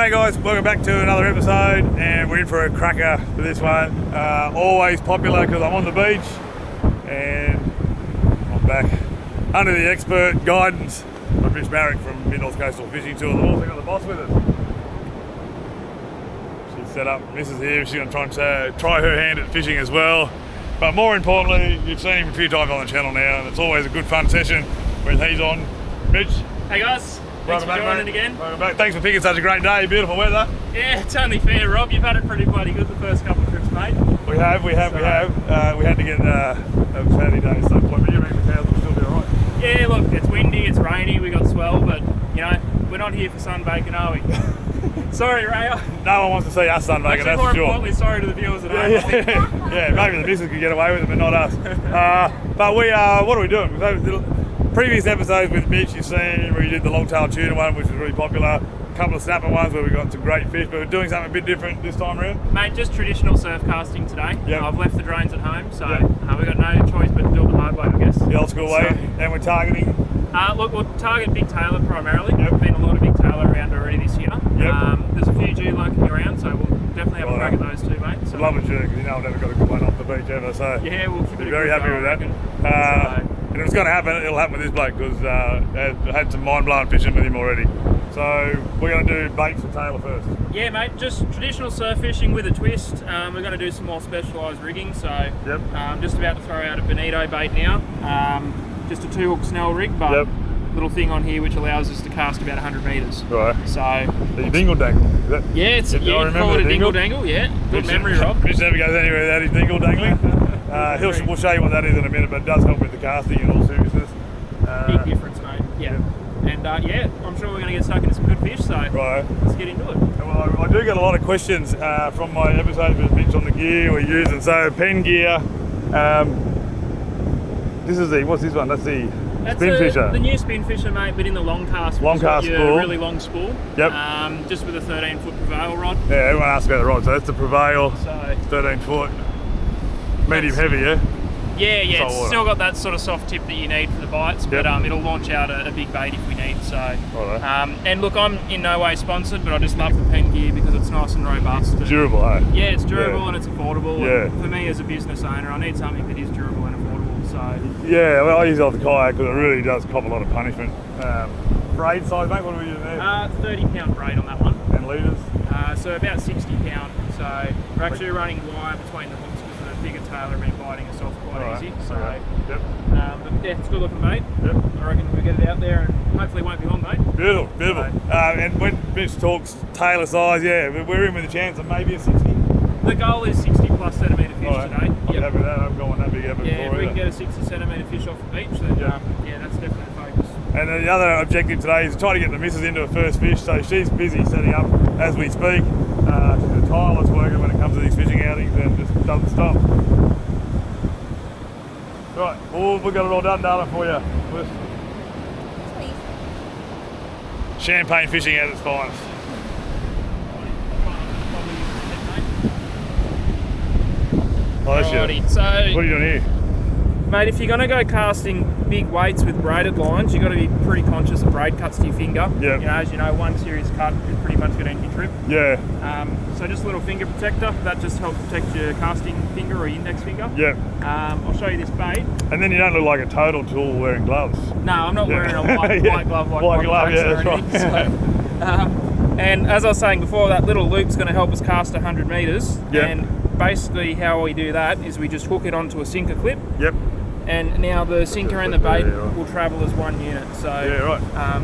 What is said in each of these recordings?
G'day guys, welcome back to another episode, and we're in for a cracker for this one. Always popular because I'm on the beach and I'm back under the expert guidance of Mitch Maric from Mid-North Coastal Fishing Tour. We've also got the boss with us. She's set up, Mrs. here, she's going to try her hand at fishing as well. But more importantly, you've seen him a few times on the channel now, and it's always a good fun session when he's on. Mitch. Hey guys. Thanks for joining again. Welcome back. Thanks for picking such a great day, beautiful weather. Yeah, it's only fair, Rob. You've had it pretty bloody good the first couple of trips, mate. We had to get a Saturday day at some point, but you reckon the cows will still be alright? Yeah, look, it's windy, it's rainy, we got swell, but you know, we're not here for sunbaking, are we? Sorry, Raya. No one wants to see us sunbaking, that's for sure. More importantly, sorry to the viewers at home. Yeah, maybe the missus could get away with it, but not us. But we are, what are we doing? Previous episodes with Mitch, you've seen where you did the long-tailed tuna one, which was really popular. A couple of snapper ones where we got some great fish, but we're doing something a bit different this time around. Mate, just traditional surf casting today. Yep. I've left the drones at home, so we've got no choice but to do it the hard way, I guess. The old school way, and we're targeting? Look, we'll target big Tailor primarily. Yep. There's been a lot of big Tailor around already this year. Yep. There's a few Jew lurking around, so we'll definitely have a crack at those too, mate. So. I love a Jew, because you know I've never got a good one off the beach ever, so yeah, we'll keep it very happy with that. And if it's going to happen, it'll happen with this bloke, because I've had some mind-blowing fishing with him already. So we're going to do baits for Tailor first. Yeah, mate, just traditional surf fishing with a twist. We're going to do some more specialised rigging. So I'm just about to throw out a Bonito bait now. Just a 2-hook snell rig, but little thing on here which allows us to cast about 100 metres. Right. So the dingle dangle. Yeah, it's call it a dingle dangle. Yeah, good memory, Rob. Mitch never goes anywhere without his dingle dangling. We'll show you what that is in a minute, but it does help with the casting in all seriousness. Big difference, mate. Yeah. And I'm sure we're going to get stuck into some good fish, so let's get into it. Well, I do get a lot of questions from my episodes with Mitch on the gear we're using. So pen gear, this is what's this one? That's the spin fisher. The new spin fisher, mate, but in the long cast. Long cast spool. Really long spool. Yep. Just with a 13-foot Prevail rod. Yeah, everyone asks about the rod. So that's the Prevail, 13 foot, medium heavy, yeah? Yeah, it's still got that sort of soft tip that you need for the bites, but it'll launch out a big bait if we need. So, and look, I'm in no way sponsored, but I just love the pen gear because it's nice and robust. And durable, eh? Yeah, it's durable and it's affordable. Yeah. And for me as a business owner, I need something that is durable and affordable. So. Yeah, well, I use it off the kayak because it really does cop a lot of punishment. Braid size, mate, what are we doing there? 30-pound braid on that one. And litres? So about 60 pound. So we're actually running wire between the hooks because the bigger Tailor have been biting us off quite easy. So, but yeah, it's a good looking bait. Yep. I reckon we'll get it out there and hopefully it won't be long, mate. Beautiful. And when Mitch talks Tailor size, we're in with a chance of maybe a 60. The goal is 60 plus centimetre fish today. I'm happy with that. I haven't gone that big ever before. If we can get a 60 centimetre fish off the beach, then that's definitely a focus. And the other objective today is to try to get the missus into her first fish, so she's busy setting up as we speak. She's a tireless worker when it comes to these fishing outings and just doesn't stop. Right, well, we've got it all done, darling, for you. Champagne fishing at its finest. Alrighty, so what are you doing here? Mate, if you're going to go casting big weights with braided lines, you've got to be pretty conscious of braid cuts to your finger. Yeah. You know, as you know, one serious cut is pretty much going to end your trip. Yeah. So just a little finger protector. That just helps protect your casting finger or your index finger. Yeah. I'll show you this bait. And then you don't look like a total tool wearing gloves. No, I'm not wearing a white glove like white glove, that's right. So, and as I was saying before, that little loop's going to help us cast 100 metres. Yeah. And basically how we do that is we just hook it onto a sinker clip. Yep. And now the sinker and the bait will travel as one unit. So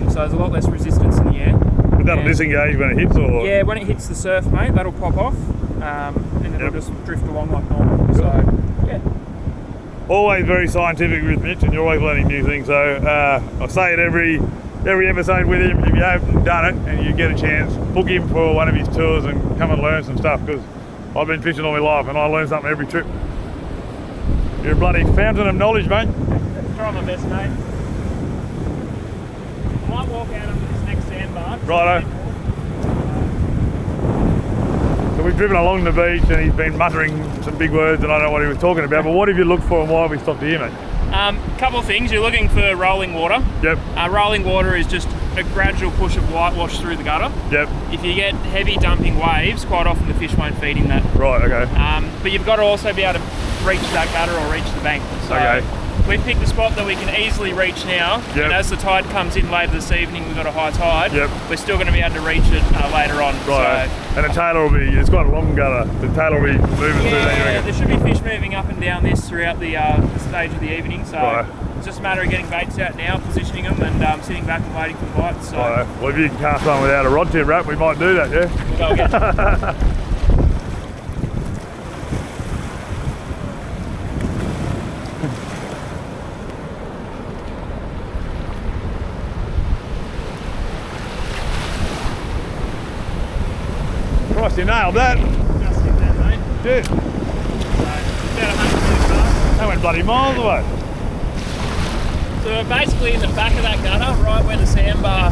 so there's a lot less resistance in the air. But that'll disengage when it hits, or? Yeah, when it hits the surf, mate, that'll pop off, and it'll just drift along like normal. Cool. So always very scientific with Mitch, and you're always learning new things. So I say it every episode with him. If you haven't done it and you get a chance, book him for one of his tours and come and learn some stuff, because I've been fishing all my life and I learn something every trip. You're a bloody fountain of knowledge, mate. Try my best, mate. I might walk out onto this next sandbar. Righto. So we've driven along the beach and he's been muttering some big words and I don't know what he was talking about, but what have you looked for and why have we stopped here, mate? Couple of things. You're looking for rolling water. Yep. Rolling water is just a gradual push of whitewash through the gutter. Yep. If you get heavy dumping waves, quite often the fish won't feed in that. Right, okay. But you've got to also be able to reach that gutter or reach the bank. So okay. we've picked a spot that we can easily reach now. Yep. And as the tide comes in later this evening, we've got a high tide. Yep. We're still going to be able to reach it later on. Right. So, and the Tailor will be, it's quite a long gutter. The Tailor will be moving through that, you reckon? there should be fish moving up and down this throughout the stage of the evening. So right. it's just a matter of getting baits out now, positioning them, and sitting back and waiting for the bites. So right. Well, if you can cast one without a rod tip wrap, we might do that, yeah? we'll go again. Christ, you nailed that. Just hit that, mate. Dude, So, about 100 metres past. that went bloody miles away. So we're basically in the back of that gutter, right where the sandbar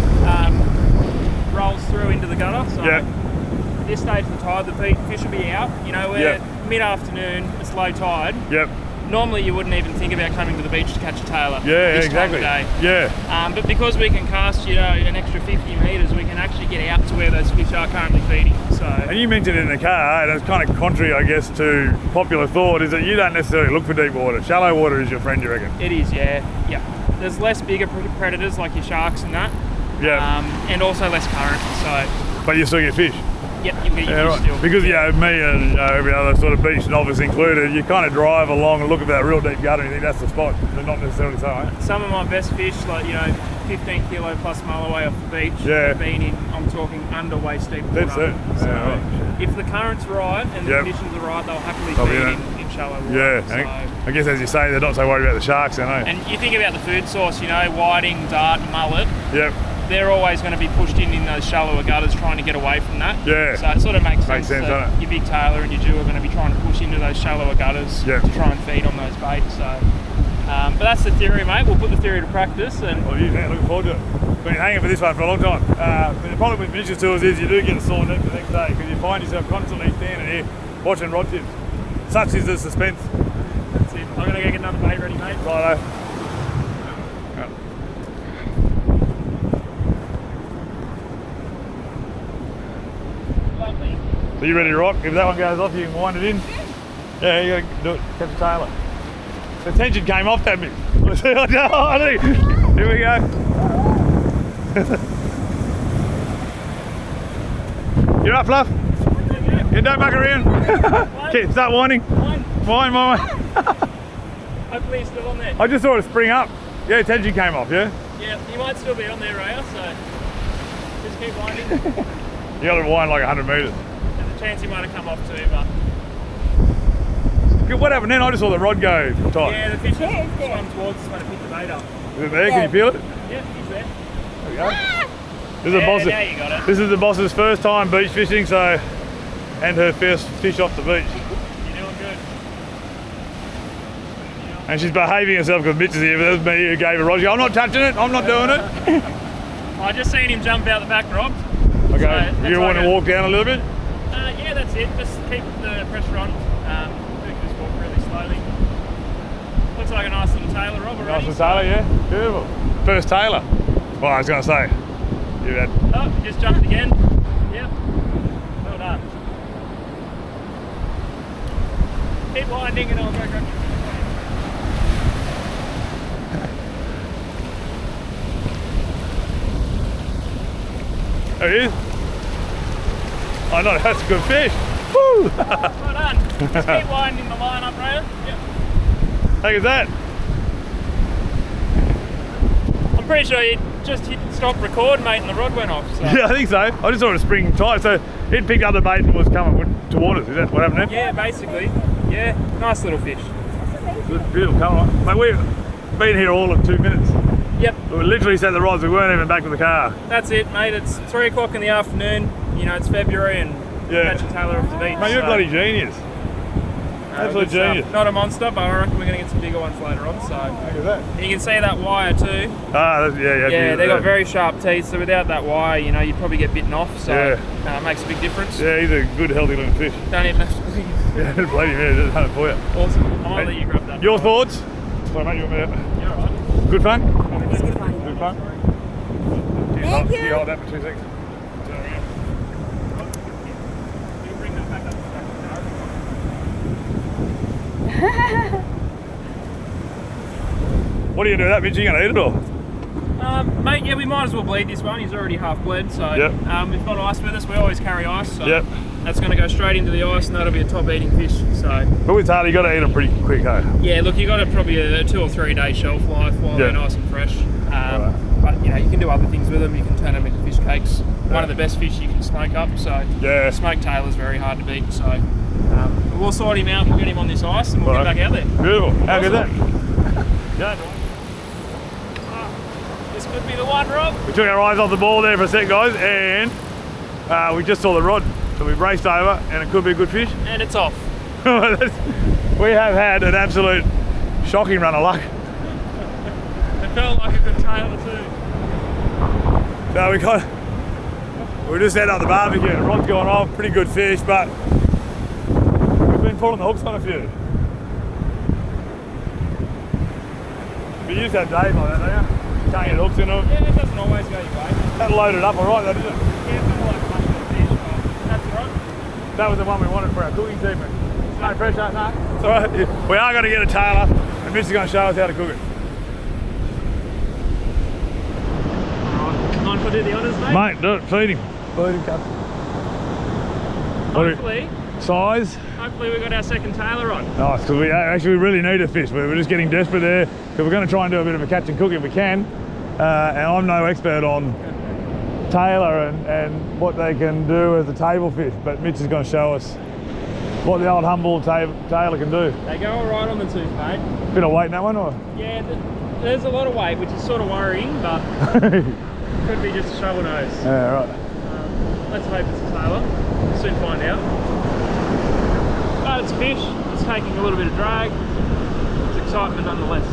rolls through into the gutter. So Yep. at this stage of the tide, the fish will be out. You know, we're Yep. mid-afternoon, it's low tide. Yep. Normally you wouldn't even think about coming to the beach to catch a tailor. Yeah, this time exactly. of day. Yeah. But because we can cast, you know, an extra 50 metres, we can actually get out to where those fish are currently feeding. So And you mentioned it in the car, and it's kind of contrary, I guess, to popular thought, is that you don't necessarily look for deep water. Shallow water is your friend, you reckon? it is, yeah. There's less bigger predators like your sharks and that. Yeah. And also less current. So But you still get fish. yep, you can get your Yeah, fish right. still. Because, you know, me and every other sort of beach novice included, you kind of drive along and look at that real deep gutter and you think that's the spot. They're not necessarily so, eh? Some of my best fish, like, you know, 15 kilo plus mulloway off the beach, Yeah. have been in, I'm talking under waist deep water. That's it. So Yeah, right. if the current's right and the Yep. conditions are right, they'll happily They'll be feed in in shallow water. Yeah. So, And I guess, as you say, they're not so worried about the sharks, then, eh? and you think about the food source, you know, whiting, dart, mullet, Yep. they're always going to be pushed in those shallower gutters trying to get away from that. Yeah. So it sort of makes sense, sense, that doesn't it? your big tailor and your Jew are going to be trying to push into those shallower gutters Yeah. to try and feed on those baits. So, but that's the theory, mate. We'll put the theory to practice. And Well, you looking forward to it. Been hanging for this one for a long time. But the problem with Mitch's tours is you do get a sore neck the next day because you find yourself constantly standing here watching rod tips. Such is the suspense. that's it. I'm going to go get another bait ready, mate. Righto. Lovely. So you ready to rock? If that one goes off, you can wind it in. Yeah, you gotta do it. Catch a tailor. The tension came off that bit. Here we go. You're up, Fluff. Yeah, don't muck around. Okay, start winding. Wind. Hopefully he's still on there. I just saw it spring up. Yeah, tension came off, yeah? Yeah, he might still be on there, Raya, so just keep winding. You gotta wind like 100 metres. There's a chance he might have come off too, but What happened then? I just saw the rod go tight. yeah, the fish just swam towards us when I picked the bait up. Is it there? Can you feel it? Yeah, he's there. There we go. This is, the boss, now you got it. this is the boss's first time beach fishing, so, and her first fish off the beach. You're doing good. And she's behaving herself because Mitch is here, but it was me who gave her rod. She goes, I'm not touching it, I'm not doing it. I just seen him jump out the back rock. Okay, that's you want like to walk down a little bit? Yeah, that's it. Just keep the pressure on. We can just walk really slowly. Looks like a nice little Tailor rob already. Nice and Tailor, yeah? Beautiful. First Tailor. Well, I was going to say, you had. Oh, he just jumped again. Yep. Well done. Keep winding and I'll go grab you. There he is. Oh no, that's a good fish. Woo! Well done. Just keep winding the line up, Ryan. Yep. How is that? I'm pretty sure you just hit stop record, mate, and the rod went off. So. Yeah, I think so. I just saw it spring tight, so it picked up the bait and was coming toward us. Is that what happened there? Yeah, basically. Yeah, nice little fish. Good, beautiful, come on. Mate, we've been here all of 2 minutes. Yep. We literally set the rods, we weren't even back with the car. That's it, mate. It's 3 o'clock in the afternoon. You know, it's February and Yeah. catching Tailor off the beach. Mate, you're a bloody genius. Absolute good stuff. genius. Not a monster, but I reckon we're going to get some bigger ones later on. So Look at that. and you can see that wire too. Ah, yeah. Yeah, they got very sharp teeth. So without that wire, you know, you'd probably get bitten off. So Yeah. it makes a big difference. Yeah, he's a good, healthy looking fish. Don't even have to leave. Yeah, bloody man, just done it for you. Awesome. I might let you grab that. Your thoughts? Sorry mate, you want me to... You're alright. Good fun? It was good fun. Good fun? Thank Do you. you hold that for 2 seconds? Turn around. You bring that back up the back of the car. What are you going to do with that, Mitch? Are you going to eat it or? Mate, yeah, we might as well bleed this one. He's already half bled, so Yep. We've got ice with us. We always carry ice, so Yep. that's going to go straight into the ice, and that'll be a top eating fish. So But with Tailor, you got to eat them pretty quick, hey? yeah, look, you got probably a 2 or 3 day shelf life while they're nice and fresh. Right. But you know, you can do other things with them. You can turn them into fish cakes. One of the best fish you can smoke up. So Yeah. smoked tailor's very hard to beat. So we'll sort him out. We'll get him on this ice, and we'll Right. get back out there. Beautiful. How good is that? Yeah. This could be the one, Rob. We took our eyes off the ball there for a sec, guys, and we just saw the rod. So we raced over, and it could be a good fish. And it's off. We have had an absolute shocking run of luck. It felt like a good tailor too. So we just set up the barbecue, the rod's gone off, pretty good fish, but we've been pulling the hooks on a few. But you used to have days like that, don't you? Can't get hooks in them. Yeah, it doesn't always go your way. That loaded up alright though, didn't it? Yeah, it's not like much of a fish, but that's all right. That was the one we wanted for our cooking segment. No pressure, no. It's alright. We are going to get a Tailor, and Mitch is going to show us how to cook it. Alright, mind if I do the honours, mate? Mate, do it, feed him. Feed him, Cap. Hopefully we got our second tailor on. Nice, because we really need a fish. We're just getting desperate there, because we're going to try and do a bit of a catch and cook if we can. And I'm no expert on Tailor and what they can do as a table fish, but Mitch is going to show us what the old humble Tailor can do. They go alright on the tooth, mate. Bit of weight in that one, or? Yeah, there's a lot of weight, which is sort of worrying, but could be just a shovel nose. Yeah, right. Let's hope it's a tailor. We'll soon find out. But it's a fish. It's taking a little bit of drag. It's excitement nonetheless.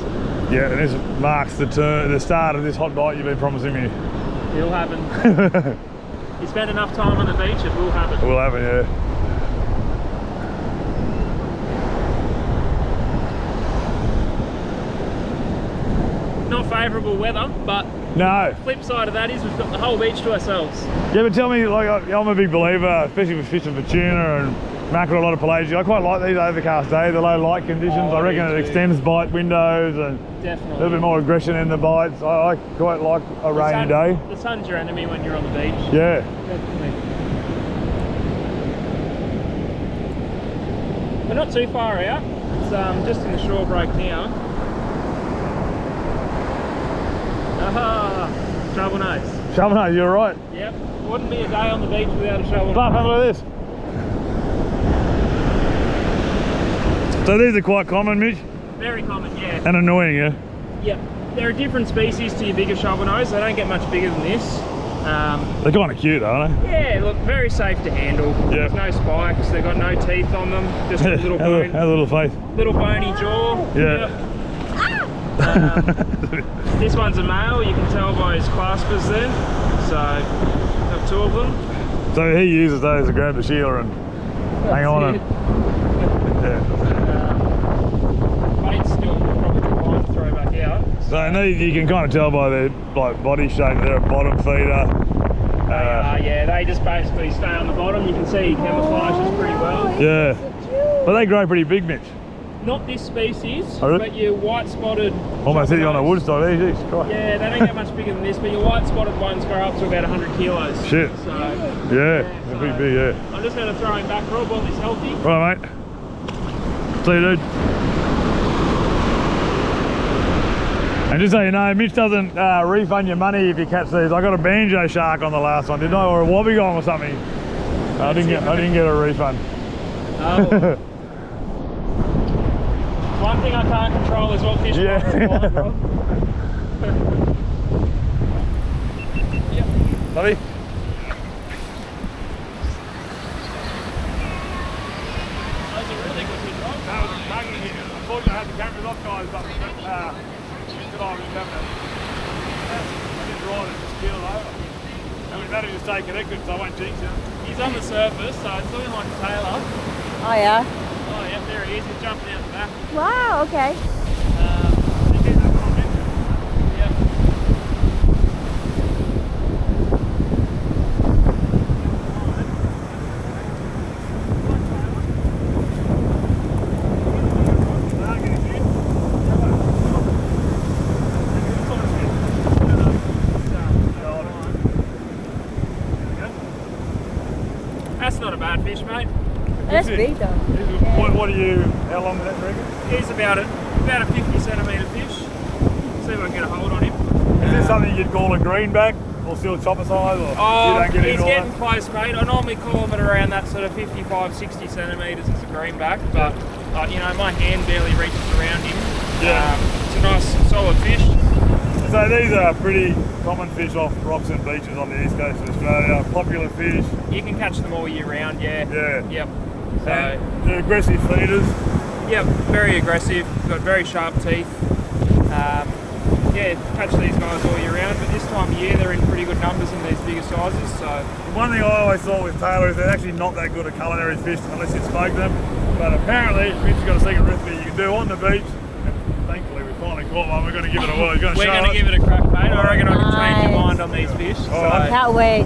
Yeah, and this marks the start of this hot bite you've been promising me. It'll happen. You spend enough time on the beach, it will happen. It will happen, yeah. Not favourable weather, but No. flip side of that is we've got the whole beach to ourselves. Yeah, but tell me, like, I'm a big believer, especially with fishing for tuna and mackerel, a lot of pelagia. I quite like these overcast days, the low light conditions. I reckon it extends bite windows and a Definitely. little bit more aggression in the bites. I quite like a rainy day. The sun's your enemy when you're on the beach. Yeah. Definitely. We're not too far out. It's just in the shore break now. Aha! Shovel nose. Shovel nose, you're right. Yep. Wouldn't be a day on the beach without a shovel Start nose. having a look at this. So these are quite common, Mitch, Very common, yeah. and annoying, yeah? Yep. There are different species to your bigger shovel nose. They don't get much bigger than this. They're kind of cute, aren't they? Yeah, look, very safe to handle. Yeah. There's no spikes. They've got no teeth on them. Just a little Have bone, a little face. little bony jaw. Yeah. This one's a male. You can tell by his claspers there. So, have 2 of them. So he uses those to grab the shealer and hang on and yeah. Bait's still probably fine to throw back out. So and these, you can kind of tell by their body shape. They're a bottom feeder. Yeah, they just basically stay on the bottom. You can see he camouflages pretty well. Yeah, but they grow pretty big, Mitch. Not this species, Oh, really? but your white spotted. Almost hit you on a shovel nose. woodstock. Jeez, Christ. Yeah, they don't get much bigger than this, but your white spotted ones grow up to about 100 kilos. Shit. So, Yeah, they're pretty big. Yeah. I'm just going to throw him back, Rob, while he's healthy. Right, mate. See you, dude. And just so you know, Mitch doesn't refund your money if you catch these. I got a banjo shark on the last one, didn't I? Or a wobbegong or something. I didn't get a refund. Oh. One thing I can't control is what fish Yeah. bites are, Rob. Yep. Lovey? Those are really good fish, Rob. That was bugging here. Unfortunately, I had the cameras off, guys, but good eye was having it. I didn't draw it, it just keeled over. And we managed to stay connected, so I won't jinx you. He's on the surface, so it's looking like a tailor. Oh yeah. Oh, yep, there he is. He's jumping out the back. Wow. Okay. fish, mate. That's big though. What are you, how long is that, reckon? He's about a 50 centimetre fish. See if I can get a hold on him. Is this something you'd call a greenback or still chopper size? Or Oh, you don't get he's into all getting that? close, mate. I normally call him at around that sort of 55, 60 centimetres as a greenback, but you know, my hand barely reaches around him. Yeah. It's a nice, solid fish. So these are pretty common fish off rocks and beaches on the east coast of Australia. Popular fish. You can catch them all year round, yeah. Yeah. Yep. So, And they're aggressive feeders. yep, very aggressive. Got very sharp teeth. Yeah, catch these guys all year round, but this time of year they're in pretty good numbers in these bigger sizes. So One thing I always thought with Tailor is they're actually not that good at culinary fish unless you smoke them. But apparently, Mitch has got a secret recipe you can do on the beach. And thankfully, we finally caught one. We're going to give it a whirl. He's going to we're show going to us. give it a crack, mate. I reckon I can change your Nice. mind on these fish. So Alright. Can't wait.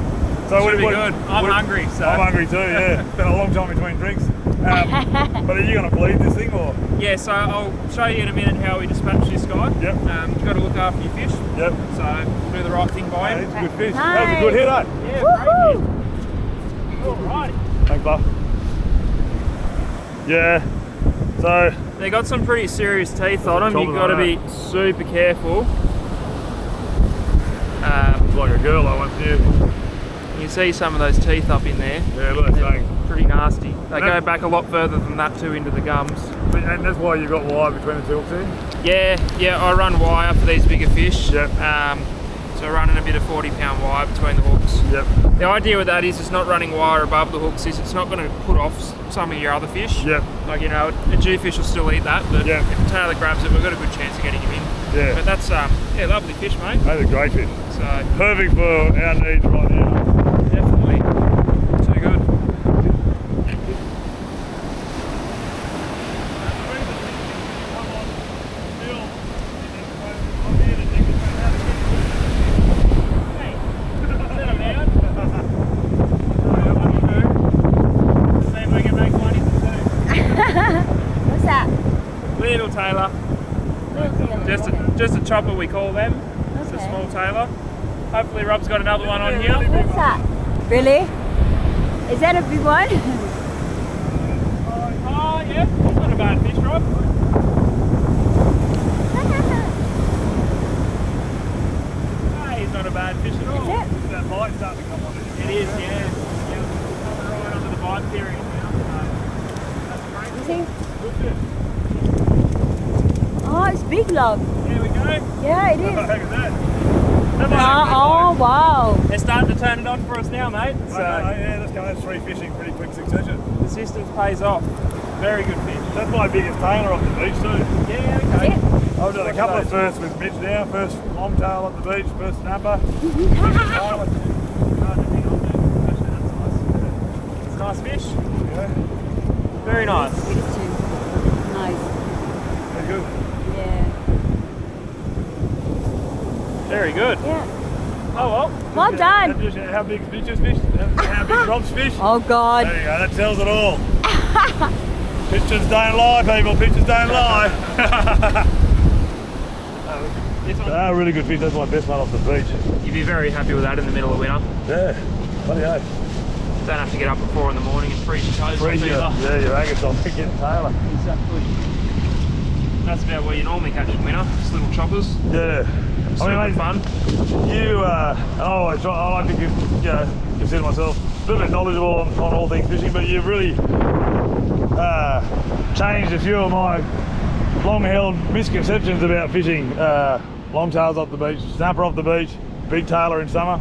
So should be good. I'm hungry. So I'm hungry too, yeah. It's been a long time between drinks. But are you going to bleed this thing or? yeah, so I'll show you in a minute how we dispatch this guy. Yep. You've got to look after your fish. Yep. So we'll do the right thing by Hey, him. it's a good fish. Nice. That was a good hit, eh? Yeah, Woohoo! great. Alright. Thanks, Buff. Yeah. So, They got some pretty serious teeth on them. You've got to be super careful. it's like a girl I once knew. You can see some of those teeth up in there. Yeah, look at that They're thing. pretty nasty. They go That- back a lot further than that too into the gums. And that's why you've got wire between the two hooks here? Yeah, I run wire for these bigger fish. Yep. So running a bit of 40-pound wire between the hooks. Yep. The idea with that is it's not running wire above the hooks, is it's not going to put off some of your other fish. Yep. Like, you know, a Jewfish will still eat that, but Yep. if a tailor grabs it, we've got a good chance of getting him in. Yeah. But that's, yeah, lovely fish, mate. Those are great fish. So, Perfect for our needs right now. definitely. Too good. Hey, settle down. See if we can make one into two. What's that? Little Tailor. Just a chopper, we call them. It's a Okay. small Tailor. Hopefully Rob's got another one on here. What's that? Really? Is that a big one? Oh yeah, it's not a bad fish, Rob. No, he's not a bad fish at all. Is it? That light starting to come on it. It is, yeah. Coming right under the bite period now. So that's great. Is he? Good fish. Oh, it's big, love. There we go. Yeah, it Look is. at that. Oh, wow. They're starting to turn it on for us now, mate. So Yeah, let's go. That's 3 fishing pretty quick succession. persistence pays off. Very good fish. That's my biggest Tailor off the beach too. Yeah, Is okay. it? I've done a couple of firsts with Mitch now. First longtail at the beach, first snapper. It's a nice fish. Yeah, Very nice. It is too. Nice. very good. Yeah. Very good. Yeah. Oh well. Well done. That just how big Mitch's fish, how big Rob's fish. Oh, God. There you go, that tells it all. Pictures don't lie, people, pictures don't lie. This one, Ah, really good fish, that's my best one off the beach. you'd be very happy with that in the middle of winter. Yeah, bloody hell. Don't have to get up at 4 in the morning and freeze your toes Freeze off your, either. yeah, your agates on getting Tailor. Exactly. That's about where you normally catch in winter, just little choppers. Yeah. Super mate, fun. You, I like to consider myself a little bit knowledgeable on all things fishing, but you've really changed a few of my long-held misconceptions about fishing. Longtails off the beach, snapper off the beach, big Tailor in summer.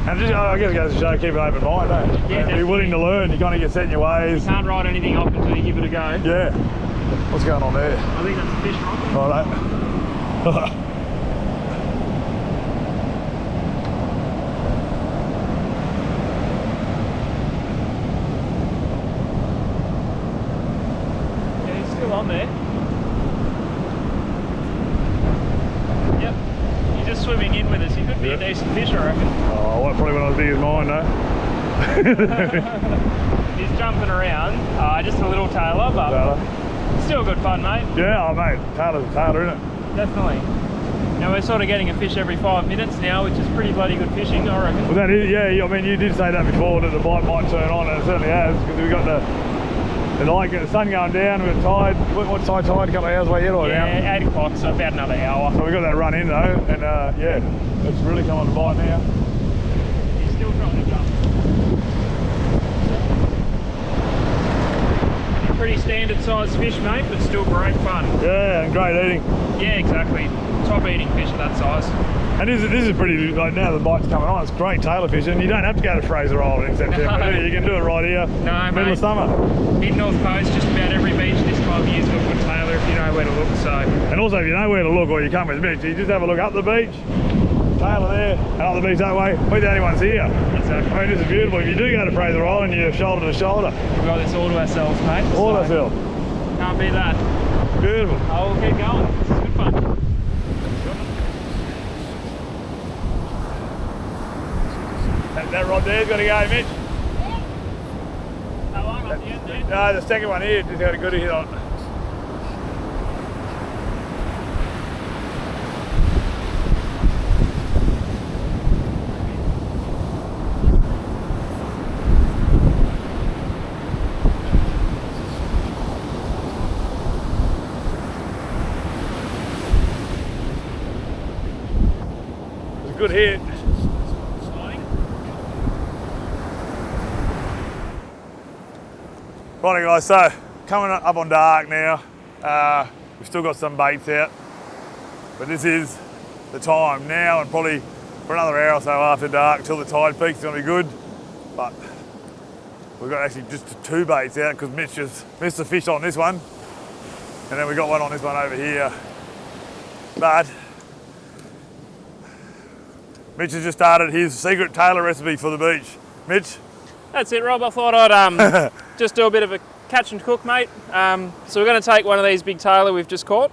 And just, I guess it goes to show, keep an open mind, eh? Yeah, And be definitely. willing to learn, you kind of get set in your ways. Can't write anything off until you give it a go. Yeah. What's going on there? I think that's a fish, Rob. All right. Yeah, he's still on there. Yep. He's just swimming in with us. He could be a decent fish, I reckon. Oh, well, probably when I was big as mine, no? He's jumping around. Just a little Tailor, but Tailor. still good fun, mate. Yeah, oh mate, Tailor's a Tailor, isn't it? Definitely. Now we're sort of getting a fish every 5 minutes now, which is pretty bloody good fishing, I reckon. Well, that is, yeah, I mean, you did say that before, that the bite might turn on, and it certainly has, because we've got the sun going down, we've got tide. What's high tide? A couple of hours away yet, or now? Yeah, 8 o'clock, so about another hour. So we've got that run in though, and yeah, it's really come on to bite now. He's still trying to jump. Pretty standard sized fish, mate, but still great fun. Yeah, and great eating. Yeah, exactly. Top eating fish of that size. And this is pretty, like now the bite's coming on, it's great tailor fishing. You don't have to go to Fraser Island in September, do you? You can do it right here, middle of summer. In North Coast, just about every beach this time of year's got a good tailor if you know where to look. So. And also if you know where to look, or you come with Mitch, you just have a look up the beach, tailor there, and up the beach that way. We're the only ones here. Exactly. I mean, this is beautiful. If you do go to Fraser Island, you're shoulder to shoulder. We've got this all to ourselves, mate. All to ourselves. Can't beat that. Beautiful. Oh, we'll keep going. This is good fun. That rod there's got to go, Mitch. How long on the end there? No, the second one here just had a good hit on it. It's a good hit. Right guys, so coming up on dark now, we've still got some baits out, but this is the time now, and probably for another hour or so after dark till the tide peaks, it's going to be good. But we've got actually just 2 baits out because Mitch just missed the fish on this one, and then we got one on this one over here. But Mitch has just started his secret tailor recipe for the beach. Mitch? That's it, Rob. I thought I'd just do a bit of a catch and cook, mate. So we're going to take one of these big tailor we've just caught.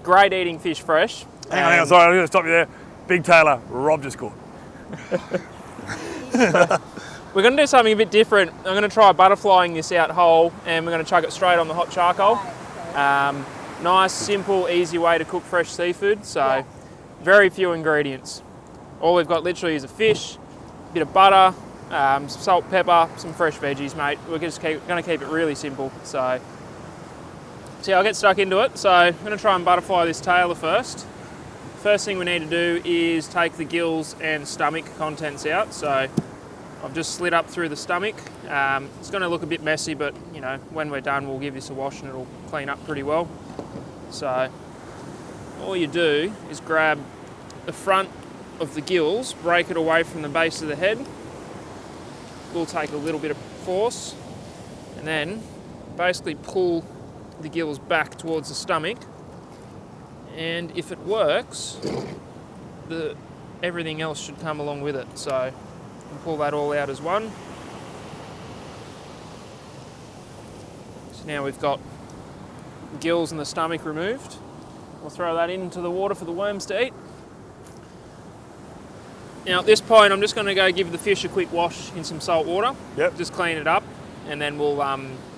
Great eating fish fresh. Hang on, sorry, I'm going to stop you there. Big tailor, Rob just caught. We're going to do something a bit different. I'm going to try butterflying this out whole, and we're going to chuck it straight on the hot charcoal. Nice, simple, easy way to cook fresh seafood. So very few ingredients. All we've got literally is a fish, a bit of butter, some salt, pepper, some fresh veggies, mate. We're just going to keep it really simple. So I'll get stuck into it. So I'm going to try and butterfly this tailor first. First thing we need to do is take the gills and stomach contents out. So I've just slid up through the stomach. It's going to look a bit messy, but you know, when we're done, we'll give this a wash and it'll clean up pretty well. So all you do is grab the front of the gills, break it away from the base of the head. We'll take a little bit of force and then basically pull the gills back towards the stomach, and if it works, everything else should come along with it. So we'll pull that all out as one. So now we've got the gills and the stomach removed. We'll throw that into the water for the worms to eat. Now at this point, I'm just going to go give the fish a quick wash in some salt water. Yep. Just clean it up, and then we'll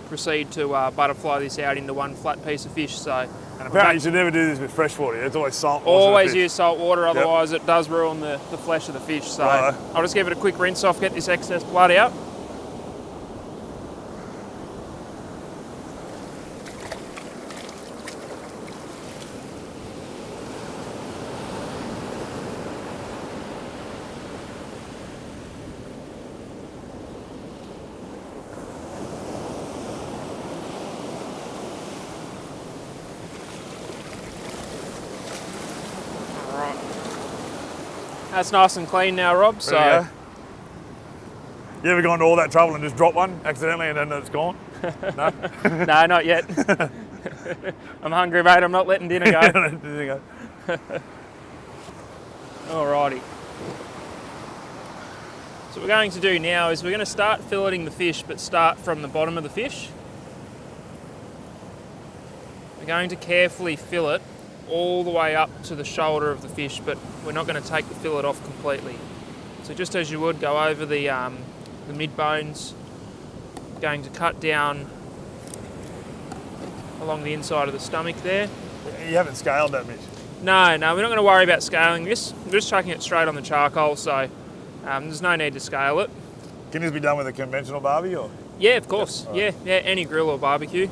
proceed to butterfly this out into one flat piece of fish. So, and apparently you should never do this with fresh water. It's always salt water. Always use salt water, otherwise it does ruin the flesh of the fish. So I'll just give it a quick rinse off, get this excess blood out. That's nice and clean now, Rob. So, you ever gone to all that trouble and just drop one accidentally and then it's gone? No? No, not yet. I'm hungry, mate. I'm not letting dinner go. Alrighty. So what we're going to do now is we're going to start filleting the fish, but start from the bottom of the fish. We're going to carefully fillet all the way up to the shoulder of the fish, but we're not going to take the fillet off completely. So just as you would, go over the mid bones, going to cut down along the inside of the stomach there. You haven't scaled that, Mitch? No, we're not going to worry about scaling this. We're just chucking it straight on the charcoal, so there's no need to scale it. Can this be done with a conventional barbie or? Yeah, of course. Yep. Yeah, any grill or barbecue.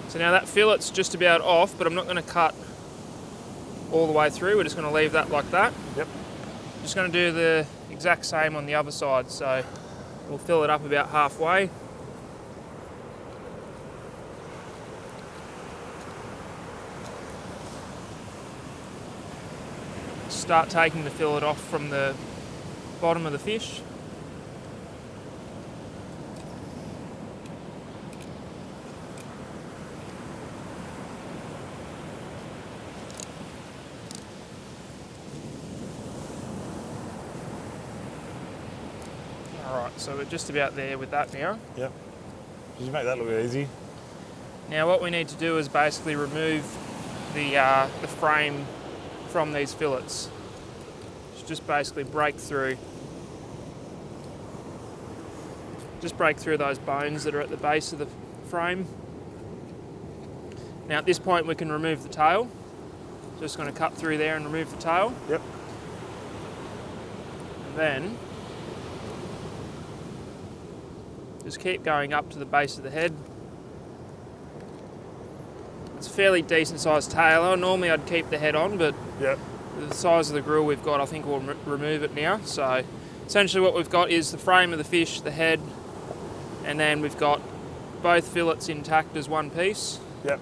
So now that fillet's just about off, but I'm not going to cut all the way through. We're just going to leave that like that. Yep. Just going to do the exact same on the other side. So we'll fill it up about halfway. Start taking the fillet off from the bottom of the fish. Alright, so we're just about there with that now. Yep. Did you make that look easy? Now what we need to do is basically remove the frame from these fillets. Just basically break through those bones that are at the base of the frame. Now at this point we can remove the tail. Just going to cut through there and remove the tail. Yep. And then just keep going up to the base of the head. It's a fairly decent sized Tailor. Normally I'd keep the head on, but Yep. the size of the grill we've got, I think we'll remove it now. So essentially what we've got is the frame of the fish, the head, and then we've got both fillets intact as one piece. Yep.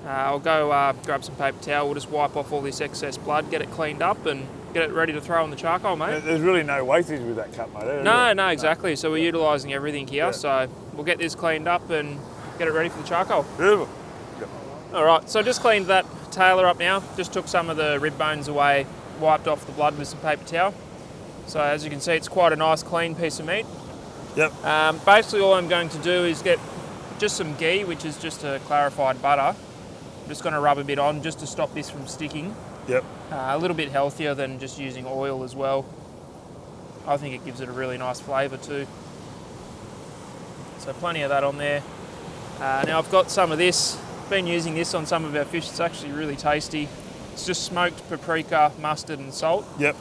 I'll go grab some paper towel. We'll just wipe off all this excess blood, get it cleaned up, and get it ready to throw on the charcoal, mate. There's really no wastage with that cut, mate. No, exactly. So we're utilising everything here. Yeah. So we'll get this cleaned up and get it ready for the charcoal. Beautiful. Yep. All right, so just cleaned that Tailor up now. Just took some of the rib bones away, wiped off the blood with some paper towel. So as you can see, it's quite a nice clean piece of meat. Yep. Basically all I'm going to do is get just some ghee, which is just a clarified butter. I'm just going to rub a bit on just to stop this from sticking. Yep. A little bit healthier than just using oil as well. I think it gives it a really nice flavour too. So plenty of that on there. Now I've got some of this. Been using this on some of our fish. It's actually really tasty. It's just smoked paprika, mustard and salt. Yep.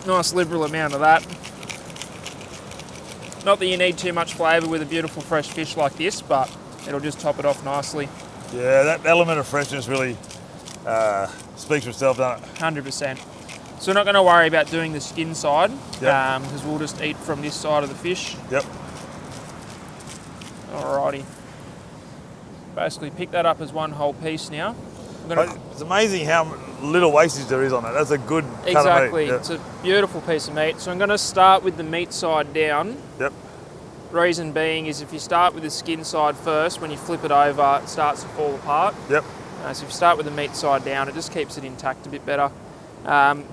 Nice liberal amount of that. Not that you need too much flavour with a beautiful fresh fish like this, but it'll just top it off nicely. Yeah, that element of freshness really speaks for itself, doesn't it? 100%. So we're not going to worry about doing the skin side, Yep. because we'll just eat from this side of the fish. Yep. Alrighty. Basically pick that up as one whole piece now. It's amazing how little wastage there is on it. That's a good cut of meat. Exactly. Yep. It's a beautiful piece of meat. So I'm going to start with the meat side down. Yep. Reason being is if you start with the skin side first, when you flip it over, it starts to fall apart. Yep. So if you start with the meat side down, it just keeps it intact a bit better.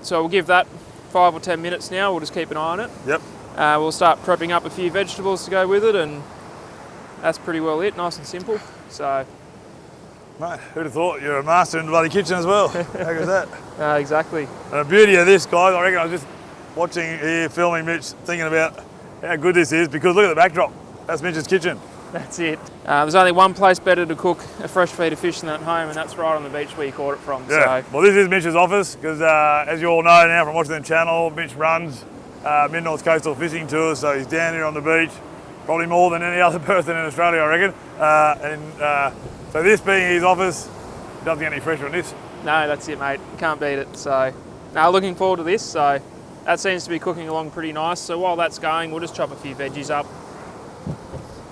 So we'll give that 5 or 10 minutes now. We'll just keep an eye on it. Yep. We'll start prepping up a few vegetables to go with it, and that's pretty well it. Nice and simple. So, Mate, who'd have thought you're a master in the bloody kitchen as well? How good's that? exactly. And the beauty of this, guys, I reckon I was just watching here, filming Mitch, thinking about how good this is, because look at the backdrop. That's Mitch's kitchen. That's it. There's only one place better to cook a fresh feed of fish than at home, and that's right on the beach where you caught it from. Yeah. So. Well, this is Mitch's office, because as you all know now from watching the channel, Mitch runs Mid-North Coastal Fishing Tours, so he's down here on the beach, probably more than any other person in Australia, I reckon. So this being his office, doesn't get any fresher than this. No, that's it, mate. Can't beat it. So, now looking forward to this. So, that seems to be cooking along pretty nice. So while that's going, we'll just chop a few veggies up.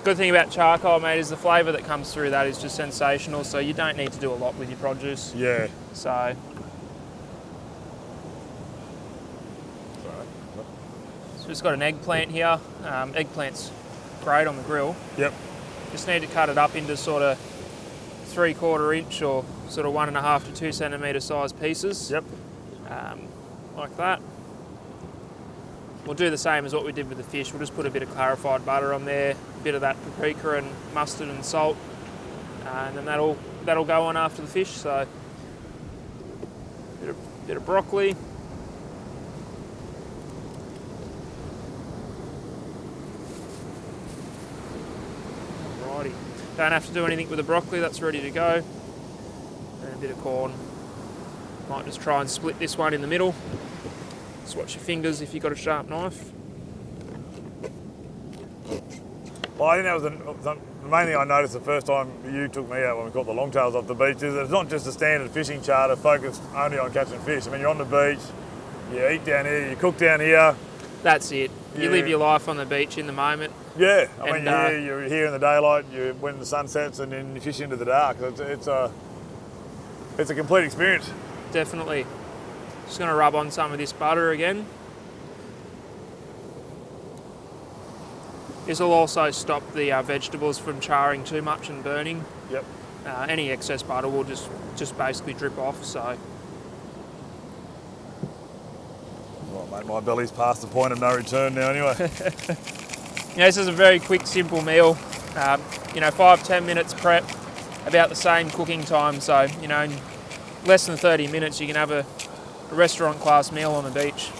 Good thing about charcoal, mate, is the flavour that comes through that is just sensational. So you don't need to do a lot with your produce. Yeah. So just got an eggplant here. Eggplant's great on the grill. Yep. Just need to cut it up into sort of 3/4 inch or sort of 1.5 to 2 centimetre size pieces. Yep. Like that. We'll do the same as what we did with the fish. We'll just put a bit of clarified butter on there, a bit of that paprika and mustard and salt, and then that'll go on after the fish. So bit of broccoli. Alrighty. Don't have to do anything with the broccoli, that's ready to go. And a bit of corn. Might just try and split this one in the middle. Just watch your fingers if you've got a sharp knife. Well, I think that was the main thing I noticed the first time you took me out when we caught the longtails off the beach is that it's not just a standard fishing charter focused only on catching fish. I mean, you're on the beach, you eat down here, you cook down here. That's it. You live your life on the beach in the moment. Yeah, I mean, you're here in the daylight, when the sun sets, and then you fish into the dark. It's a complete experience. Definitely. Just going to rub on some of this butter again. This will also stop the vegetables from charring too much and burning. Yep. Any excess butter will just basically drip off. So. Well, mate, my belly's past the point of no return now anyway. This is a very quick, simple meal. 5-10 minutes prep, about the same cooking time. So, in less than 30 minutes, you can have a restaurant class meal on the beach.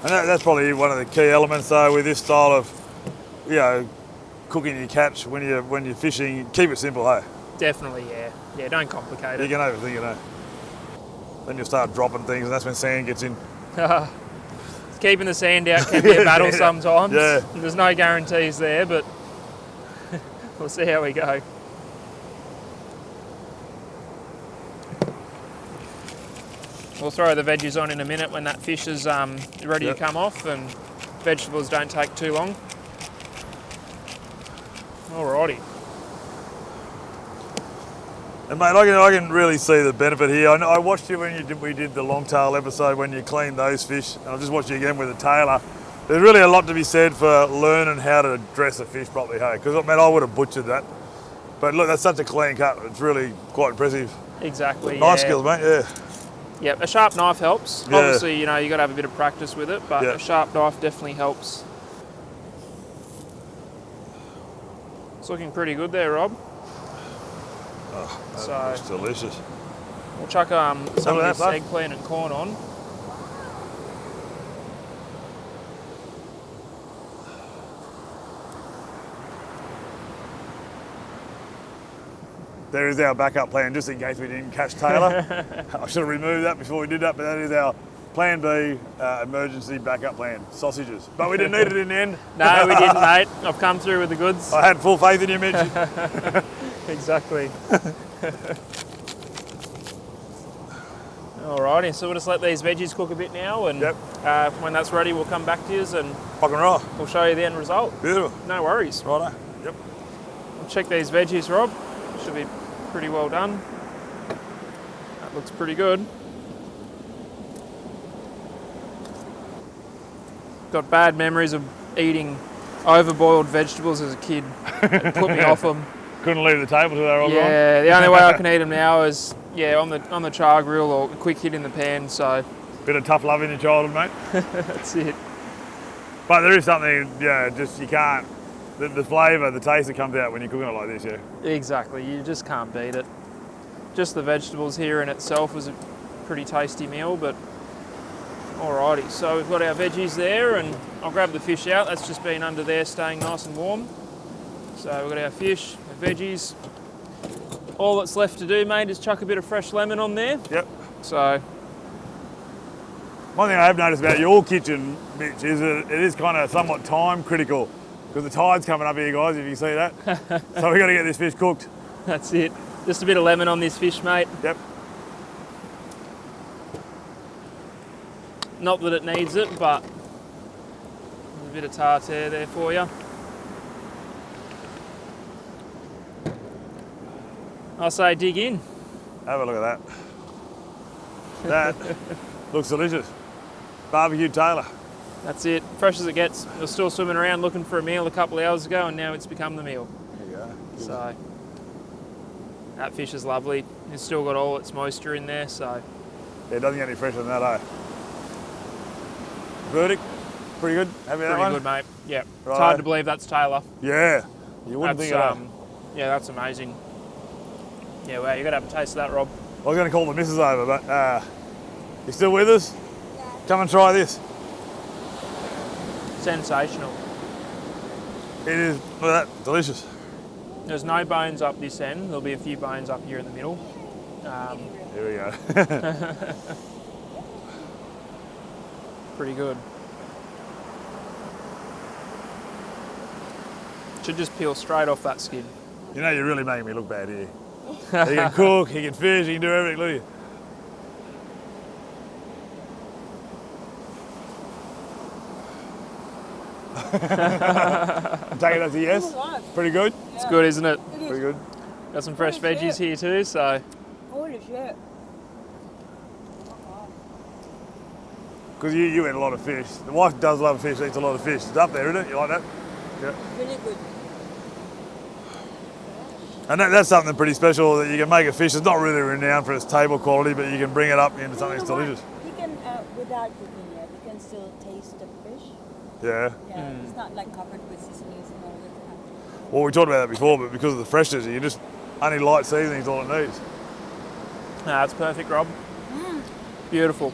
And that's probably one of the key elements though with this style of, cooking your catch when you're fishing. Keep it simple, hey? Definitely, yeah. Yeah, don't complicate it. You can overthink it, Then you'll start dropping things and that's when sand gets in. Keeping the sand out can be a battle sometimes. Yeah. There's no guarantees there, but we'll see how we go. We'll throw the veggies on in a minute when that fish is ready to come off, and vegetables don't take too long. Alrighty. And mate, I can really see the benefit here. I watched you when we did the longtail episode when you cleaned those fish, and I'll just watch you again with the Tailor. There's really a lot to be said for learning how to dress a fish properly, hey? Because I would have butchered that. But look, that's such a clean cut. It's really quite impressive. Exactly. Nice skills, mate. Yeah. Yep, a sharp knife helps. Yeah. Obviously, you got to have a bit of practice with it, but a sharp knife definitely helps. It's looking pretty good there, Rob. Oh, that looks delicious. We'll chuck some of this eggplant and corn on. There is our backup plan, just in case we didn't catch Tailor. I should have removed that before we did that, but that is our plan B, emergency backup plan, sausages. But we didn't need it in the end. No, we didn't, mate. I've come through with the goods. I had full faith in you, Mitch. Exactly. Alrighty, so we'll just let these veggies cook a bit now, and when that's ready, we'll come back to you and rock and roll. We'll show you the end result. Beautiful. No worries. Righto. Yep. We'll check these veggies, Rob. Should be pretty well done. That looks pretty good. Got bad memories of eating overboiled vegetables as a kid. It put me off them. Couldn't leave the table till they were all gone. Yeah, the only way I can eat them now is on the char grill or a quick hit in the pan. So bit of tough love in your childhood, mate. That's it. But there is something, just you can't. The flavour, the taste that comes out when you're cooking it like this, Exactly, you just can't beat it. Just the vegetables here in itself was a pretty tasty meal, but alrighty. So we've got our veggies there, and I'll grab the fish out. That's just been under there staying nice and warm. So we've got our fish, our veggies. All that's left to do, mate, is chuck a bit of fresh lemon on there. Yep. So one thing I have noticed about your kitchen, Mitch, is that it is kind of somewhat time critical. Because the tide's coming up here, guys, if you see that. So we've got to get this fish cooked. That's it. Just a bit of lemon on this fish, mate. Yep. Not that it needs it, but a bit of tartare there for you. I say dig in. Have a look at that. That looks delicious. Barbecue Tailor. That's it. Fresh as it gets. It was still swimming around looking for a meal a couple of hours ago, and now it's become the meal. There you go. So that fish is lovely. It's still got all its moisture in there, so. Yeah, it doesn't get any fresher than that, Verdict? Pretty good? Happy with that one? Pretty good, mate. Yeah. Right. It's hard to believe that's Tailor. Yeah. You wouldn't think of that. Yeah, that's amazing. Yeah, wow, you got to have a taste of that, Rob. I was going to call the missus over, but you still with us? Yeah. Come and try this. Sensational. It is, look at that, delicious. There's no bones up this end. There'll be a few bones up here in the middle. Here we go. Pretty good. Should just peel straight off that skin. You know, you're really making me look bad here. He can cook, he can fish, he can do everything, look at you. Take it as a yes. Pretty good. It's good, isn't it? Pretty good. Got some fresh veggies here too, so. Holy shit. Because you eat a lot of fish. The wife does love fish, eats a lot of fish. It's up there, isn't it? You like that? Yeah. Really good. And that's something pretty special, that you can make a fish. It's not really renowned for its table quality, but you can bring it up into something that's delicious. You can, without cooking it, you can still taste the fish. Yeah. Yeah, it's not like covered with seasonings and all that. Well, we talked about that before, but because of the freshness, you just only light seasonings all it needs. That's perfect, Rob. Beautiful.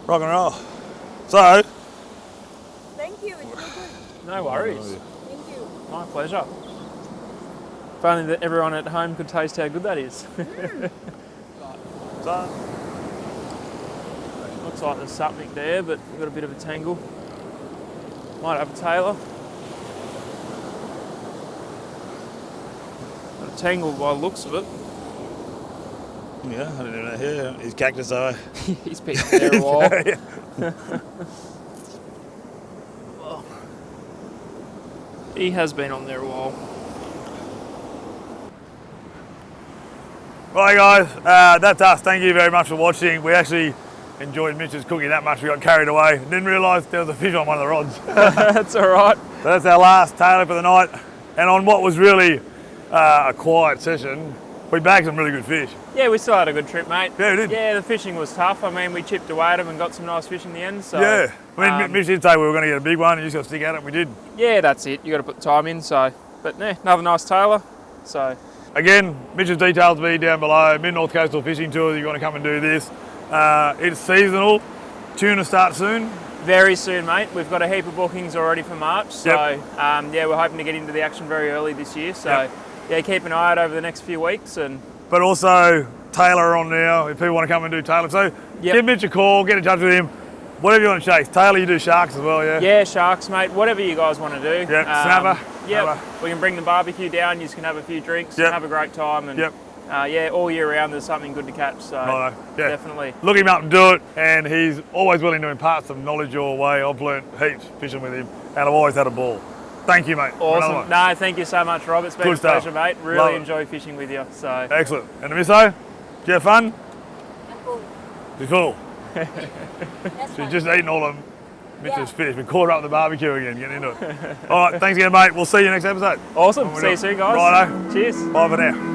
Rock and roll. So, Thank you, it's so good. No worries. Thank you. My pleasure. If only that everyone at home could taste how good that is. so Looks like there's something there, but we've got a bit of a tangle. Might have a Tailor. Got a tangle by the looks of it. yeah, I don't know. Here, his cactus eye. He's been there a while. He has been on there a while. Right, guys, that's us. Thank you very much for watching. We actually enjoyed Mitch's cooking that much. We got carried away. Didn't realise there was a fish on one of the rods. That's all right. So that's our last Tailor for the night. And on what was really a quiet session, we bagged some really good fish. Yeah, we still had a good trip, mate. Yeah, we did. Yeah, the fishing was tough. I mean, we chipped away at them and got some nice fish in the end. So Yeah. I mean, Mitch did say we were going to get a big one, and you just got to stick at it, and we did. yeah, that's it. You got to put the time in. So, but yeah, another nice Tailor. So Again, Mitch's details will be down below. Mid-North Coastal Fishing Tour, you want to come and do this. It's seasonal. Tuna starts soon. very soon, mate. We've got a heap of bookings already for March. So Yep. yeah, we're hoping to get into the action very early this year. So Yep. yeah, keep an eye out over the next few weeks. And But also, Tailor on now, if people want to come and do Tailor. So Yep. give Mitch a call, get in touch with him. Whatever you want to chase. Tailor, you do sharks as well, yeah? yeah, sharks, mate. Whatever you guys want to do. Yep, snapper. Yeah, Snapper. we can bring the barbecue down. You can have a few drinks Yep. and have a great time. And Yep. yeah, all year round there's something good to catch. So Righto, yeah. definitely. Look him up and do it, and he's always willing to impart some knowledge your way. I've learnt heaps fishing with him, and I've always had a ball. Thank you, mate. for another Awesome. one. No, thank you so much, Rob. It's been Good a pleasure, stuff. mate. Love Really it. enjoy fishing with you. So Excellent. And the misso, did you have fun? I'm cool. She's cool. That's She's fine. just eating all of Mitch's Yeah. fish. We caught her up at the barbecue again, getting into it. All right, thanks again, mate. We'll see you next episode. awesome. When we See do you it. soon, guys. Righto. Cheers. Bye for now.